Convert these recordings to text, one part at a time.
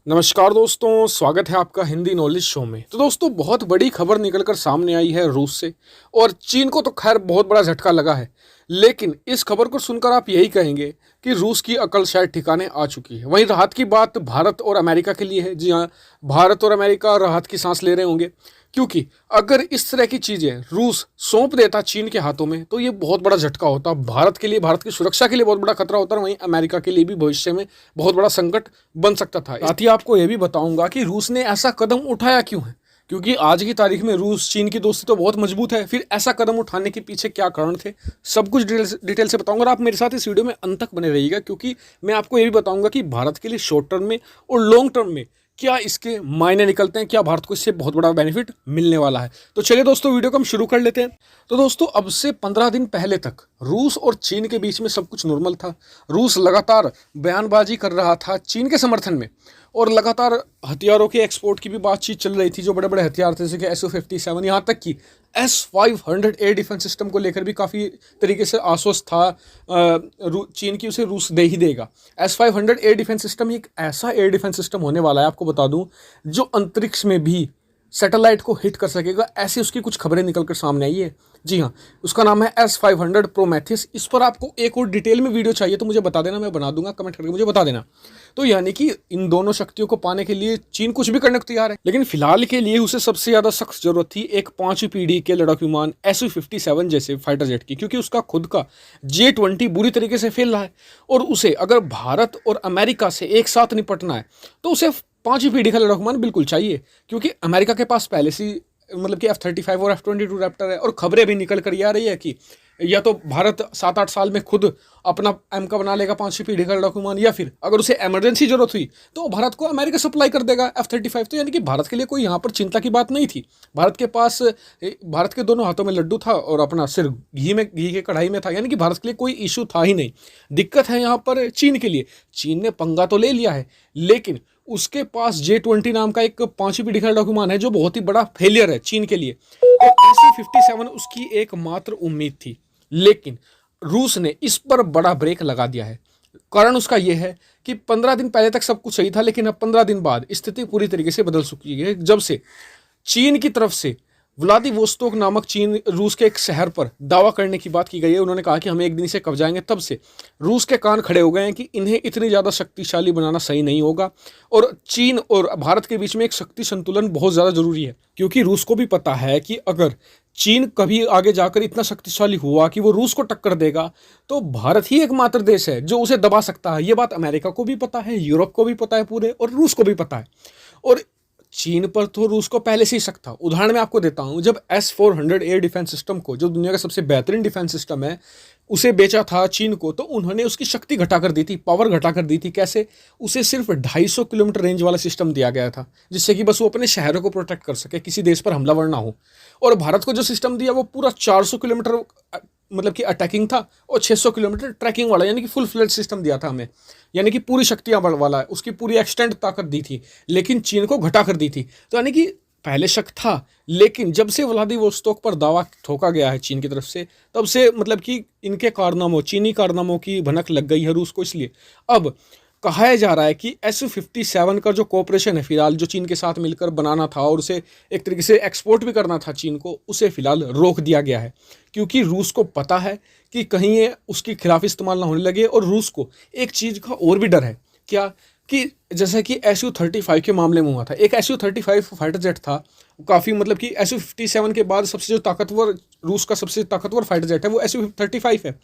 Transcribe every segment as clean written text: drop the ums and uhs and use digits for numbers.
नमस्कार दोस्तों, स्वागत है आपका हिंदी नॉलेज शो में। तो दोस्तों, बहुत बड़ी खबर निकलकर सामने आई है रूस से। और चीन को तो खैर बहुत बड़ा झटका लगा है, लेकिन इस खबर को सुनकर आप यही कहेंगे कि रूस की अकल शायद ठिकाने आ चुकी है। वहीं राहत की बात भारत और अमेरिका के लिए है। जी हाँ, भारत और अमेरिका राहत की सांस ले रहे होंगे, क्योंकि अगर इस तरह की चीज़ें रूस सौंप देता चीन के हाथों में तो ये बहुत बड़ा झटका होता भारत के लिए, भारत की सुरक्षा के लिए बहुत बड़ा खतरा होता है। वहीं अमेरिका के लिए भी भविष्य में बहुत बड़ा संकट बन सकता था। साथ ही आपको यह भी बताऊंगा कि रूस ने ऐसा कदम उठाया क्यों है, क्योंकि आज की तारीख में रूस चीन की दोस्ती तो बहुत मजबूत है। फिर ऐसा कदम उठाने के पीछे क्या कारण थे, सब कुछ डिटेल से बताऊंगा। और आप मेरे साथ इस वीडियो में अंत तक बने रहिएगा, क्योंकि मैं आपको ये भी बताऊंगा कि भारत के लिए शॉर्ट टर्म में और लॉन्ग टर्म में क्या इसके मायने निकलते हैं, क्या भारत को इससे बहुत बड़ा बेनिफिट मिलने वाला है। तो चलिए दोस्तों, वीडियो को हम शुरू कर लेते हैं। तो दोस्तों, अब से 15 दिन पहले तक रूस और चीन के बीच में सब कुछ नॉर्मल था। रूस लगातार बयानबाजी कर रहा था चीन के समर्थन में, और लगातार हथियारों के एक्सपोर्ट की भी बातचीत चल रही थी। जो बड़े बड़े हथियार थे, जैसे कि SU-57, यहाँ तक कि S-500 एयर डिफेंस सिस्टम को लेकर भी काफ़ी तरीके से आश्वस्त था चीन की, उसे रूस दे ही देगा। S-500 एयर डिफेंस सिस्टम एक ऐसा एयर डिफेंस सिस्टम होने वाला है, आपको बता दूं, जो अंतरिक्ष में भी सैटेलाइट को हिट कर सकेगा। ऐसी उसकी कुछ खबरें निकलकर सामने आई है। जी हाँ, उसका नाम है S-500 प्रोमेथियस। इस पर आपको एक और डिटेल में वीडियो चाहिए तो मुझे बता देना, मैं बना दूंगा, कमेंट करके मुझे बता देना। तो यानी कि इन दोनों शक्तियों को पाने के लिए चीन कुछ भी करने को तैयार है, लेकिन फिलहाल के लिए उसे सबसे ज्यादा सख्त जरूरत थी एक 5वीं पीढ़ी के लड़ाकू विमान SU-57 जैसे फाइटर जेट की, क्योंकि उसका खुद का J-20 बुरी तरीके से फेल रहा है। और उसे अगर भारत और अमेरिका से एक साथ निपटना है तो उसे 5वीं पीढ़ी का लड़ाकू विमान बिल्कुल चाहिए, क्योंकि अमेरिका के पास पहले से मतलब कि F-35 और F-22 रैप्टर है। और खबरें भी निकल कर आ रही है कि या तो भारत 7-8 साल में खुद अपना एम का बना लेगा 5वीं पीढ़ी का लड़ाकू विमान, या फिर अगर उसे इमरजेंसी जरूरत हुई तो भारत को अमेरिका सप्लाई कर देगा F-35। तो यानी कि भारत के लिए कोई यहाँ पर चिंता की बात नहीं थी। भारत के पास, भारत के दोनों हाथों में लड्डू था और अपना सिर घी के कढ़ाई में था। यानी कि भारत के लिए कोई इशू था ही नहीं। दिक्कत है यहाँ पर चीन के लिए। चीन ने पंगा तो ले लिया है, लेकिन उसके पास J-20 नाम का एक 5वीं पीढ़ी का लड़ाकू विमान है, जो बहुत ही बड़ा फेलियर है चीन के लिए। और SU-57 उसकी एकमात्र उम्मीद थी, लेकिन रूस ने इस पर बड़ा ब्रेक लगा दिया है। कारण उसका यह है कि 15 दिन पहले तक सब कुछ सही था, लेकिन अब 15 दिन बाद स्थिति पूरी तरीके से बदल चुकी है, जब से चीन की तरफ से व्लादिवोस्तोक नामक चीन रूस के एक शहर पर दावा करने की बात की गई है। उन्होंने कहा कि हम एक दिन इसे कब्जाएंगे। तब से रूस के कान खड़े हो गए हैं कि इन्हें इतनी ज़्यादा शक्तिशाली बनाना सही नहीं होगा, और चीन और भारत के बीच में एक शक्ति संतुलन बहुत ज़्यादा जरूरी है। क्योंकि रूस को भी पता है कि अगर चीन कभी आगे जाकर इतना शक्तिशाली हुआ कि वो रूस को टक्कर देगा, तो भारत ही एकमात्र देश है जो उसे दबा सकता है। ये बात अमेरिका को भी पता है, यूरोप को भी पता है पूरे, और रूस को भी पता है। और चीन पर तो रूस को पहले से ही शक था। उदाहरण मैं आपको देता हूं, जब S-400 एयर डिफेंस सिस्टम को, जो दुनिया का सबसे बेहतरीन डिफेंस सिस्टम है, उसे बेचा था चीन को, तो उन्होंने उसकी शक्ति घटा कर दी थी, पावर घटा कर दी थी। कैसे? उसे सिर्फ 250 किलोमीटर रेंज वाला सिस्टम दिया गया था, जिससे कि बस वो अपने शहरों को प्रोटेक्ट कर सके, किसी देश पर हमलावर ना हो। और भारत को जो सिस्टम दिया वो पूरा 400 किलोमीटर मतलब कि अटैकिंग था, और 600 किलोमीटर ट्रैकिंग वाला, यानी कि फुल फ्लेज सिस्टम दिया था हमें, यानी कि पूरी शक्तियां वाला है, उसकी पूरी एक्सटेंड ताकत दी थी, लेकिन चीन को घटा कर दी थी। तो यानी कि पहले शक था, लेकिन जब से व्लादिवोस्तोक पर दावा ठोका गया है चीन की तरफ से, तब से मतलब कि इनके कारनामों, चीनी कारनामों की भनक लग गई है रूस को। इसलिए अब कहा जा रहा है कि SU-57 का जो कोऑपरेशन है फिलहाल, जो चीन के साथ मिलकर बनाना था और उसे एक तरीके से एक्सपोर्ट भी करना था चीन को, उसे फिलहाल रोक दिया गया है। क्योंकि रूस को पता है कि कहीं ये उसके खिलाफ इस्तेमाल ना होने लगे। और रूस को एक चीज़ का और भी डर है, क्या? कि जैसा कि SU-35 के मामले में हुआ था। एक SU-35 फाइटर जेट था, काफ़ी मतलब कि SU-57 के बाद सबसे जो ताकतवर, रूस का सबसे ताकतवर फाइटर जेट है वो SU-35 है।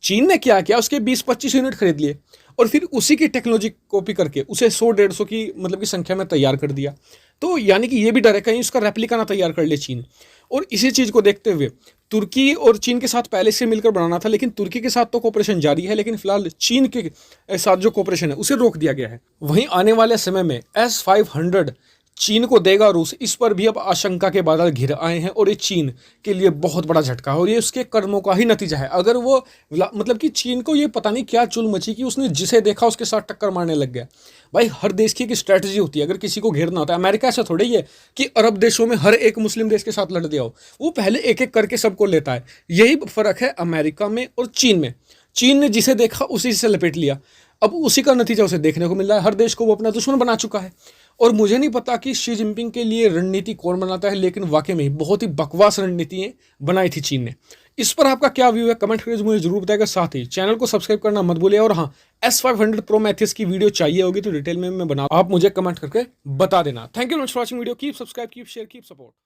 चीन ने क्या किया, उसके 20-25 यूनिट खरीद लिए और फिर उसी की टेक्नोलॉजी कॉपी करके उसे 100-150 की मतलब की संख्या में तैयार कर दिया। तो यानी कि ये भी डर है कहीं उसका रेप्लिका ना तैयार कर ले चीन। और इसी चीज़ को देखते हुए तुर्की और चीन के साथ पहले से मिलकर बनाना था, लेकिन तुर्की के साथ तो कोऑपरेशन जारी है, लेकिन फिलहाल चीन के साथ जो कोऑपरेशन है उसे रोक दिया गया है। वहीं आने वाले समय में S-500 चीन को देगा रूस, इस पर भी अब आशंका के बादल घिर आए हैं। और ये चीन के लिए बहुत बड़ा झटका है, और ये उसके कर्मों का ही नतीजा है। अगर वो मतलब कि चीन को ये पता नहीं क्या चुल मची कि उसने जिसे देखा उसके साथ टक्कर मारने लग गया। भाई, हर देश की एक स्ट्रैटेजी होती है अगर किसी को घेरना होता है। अमेरिका ऐसा थोड़ी है कि अरब देशों में हर एक मुस्लिम देश के साथ लड़ दिया हो, वो पहले एक एक करके सबको लेता है। यही फर्क है अमेरिका में और चीन में। चीन ने जिसे देखा उसी से लपेट लिया। अब उसी का नतीजा उसे देखने को मिल रहा है। हर देश को वो अपना दुश्मन बना चुका है। और मुझे नहीं पता कि शी जिनपिंग के लिए रणनीति कौन बनाता है, लेकिन वाकई में बहुत ही बकवास रणनीतियां बनाई थी चीन ने। इस पर आपका क्या व्यू है, कमेंट करके मुझे जरूर बताएगा। साथ ही चैनल को सब्सक्राइब करना मत भूलिए। और हाँ, S500 Pro Mathis की वीडियो चाहिए होगी तो डिटेल में मैं बना, आप मुझे कमेंट करके बता देना। Thank you for watching video. Keep subscribe, keep share, keep support.